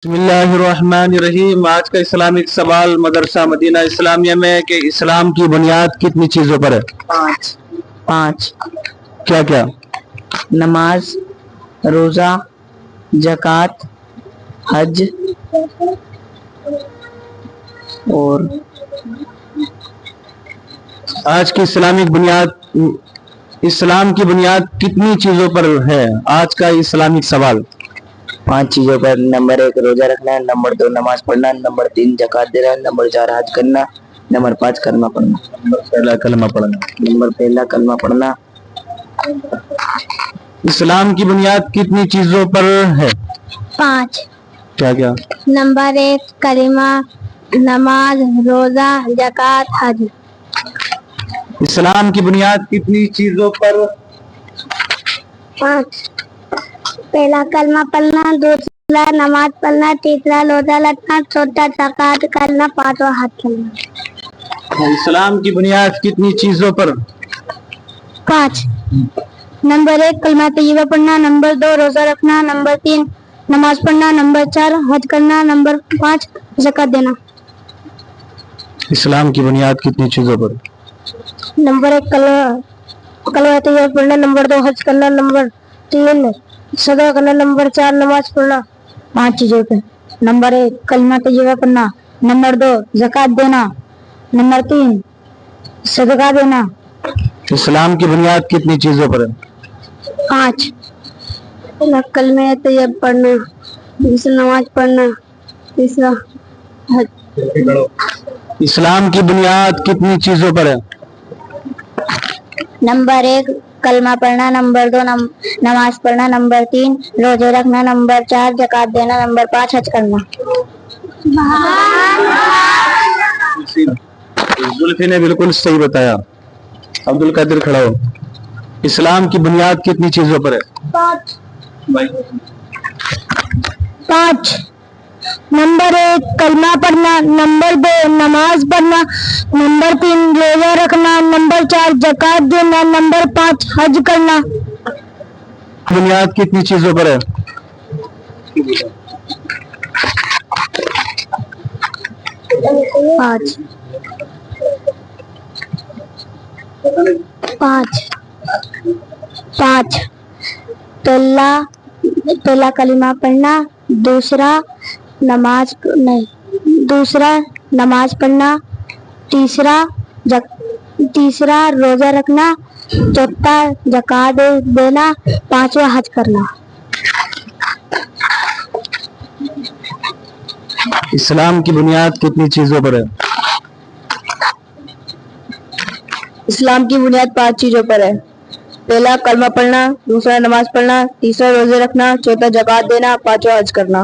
بسم اللہ الرحمن الرحیم۔ آج کا اسلامک سوال مدرسہ مدینہ اسلامیہ میں ہے کہ اسلام کی بنیاد کتنی چیزوں پر ہے؟ پانچ۔ کیا کیا؟ نماز، روزہ، زکوٰۃ، حج اور آج کی اسلامک بنیاد، اسلام کی بنیاد کتنی چیزوں پر ہے؟ آج کا اسلامک سوال 5 چیزوں پر۔ نمبر 1 روزہ رکھنا، نمبر 2 نماز پڑھنا، نمبر 3 زکوٰۃ دینا، نمبر 4 حج کرنا، نمبر 5 کلمہ پڑھنا۔ پہلا کلمہ پڑھنا۔ نمبر پہلا کلمہ پڑھنا۔ اسلام کی بنیاد کتنی چیزوں پر ہے؟ 5۔ کیا کیا؟ نمبر 1 کلمہ، نماز، روزہ، زکوٰۃ، حج۔ اسلام کی بنیاد کتنی چیزوں پر؟ 5۔ پہلا کلمہ پڑھنا، دوسرا نماز پڑھنا، تیسرا روزہ رکھنا، چوتھا زکوٰۃ کرنا، پانچواں حج کرنا۔ اسلام کی بنیاد کتنی چیزوں پر؟ 5۔ نمبر 1 کلمہ طیبہ پڑھنا، نمبر 2 روزہ رکھنا، نمبر 3 نماز پڑھنا، نمبر 4 حج کرنا، نمبر 5 زکوٰۃ دینا۔ اسلام کی بنیاد کتنی چیزوں پر؟ نمبر 1 کلمہ طیبہ پڑھنا، نمبر 2 حج کرنا، نمبر 3 صدقہ کرنا، نمبر 4 نماز پڑھنا۔ 5 چیزوں پر۔ نمبر 1 کلمہ طیبہ پڑھنا، نمبر 2 زکوٰۃ دینا، نمبر 3 صدقہ دینا۔ اسلام کی بنیاد کتنی چیزوں پر ہے؟ 5۔ کلمہ طیبہ پڑھنا، دوسرا نماز پڑھنا، تیسرا حج۔ اسلام کی بنیاد کتنی چیزوں پر ہے؟ نمبر 1 کلمہ پڑھنا، نمبر 2 نماز پڑھنا، نمبر 3 روزے رکھنا، نمبر 4 زکوٰۃ دینا، نمبر 5 حج کرنا۔ زلفی نے بالکل صحیح بتایا۔ عبد القادر کھڑا ہو۔ اسلام کی بنیاد کتنی چیزوں پر ہے؟ 5۔ نمبر 1 کلمہ پڑھنا، نمبر 2 نماز پڑھنا، نمبر 3 روزہ رکھنا، نمبر 4 زکوٰۃ دینا، نمبر 5 حج کرنا۔ بنیاد کتنی چیزوں پر ہے؟ 5۔ پہلا کلمہ پڑھنا، دوسرا نماز پڑھنا، تیسرا روزہ رکھنا، چوتھا زکوٰۃ دینا، پانچواں حج کرنا۔ اسلام کی بنیاد کتنی چیزوں پر ہے؟ اسلام کی بنیاد 5 چیزوں پر ہے۔ پہلا کلمہ پڑھنا، دوسرا نماز پڑھنا، تیسرا روزے رکھنا، چوتھا زکوٰۃ دینا، پانچواں حج کرنا۔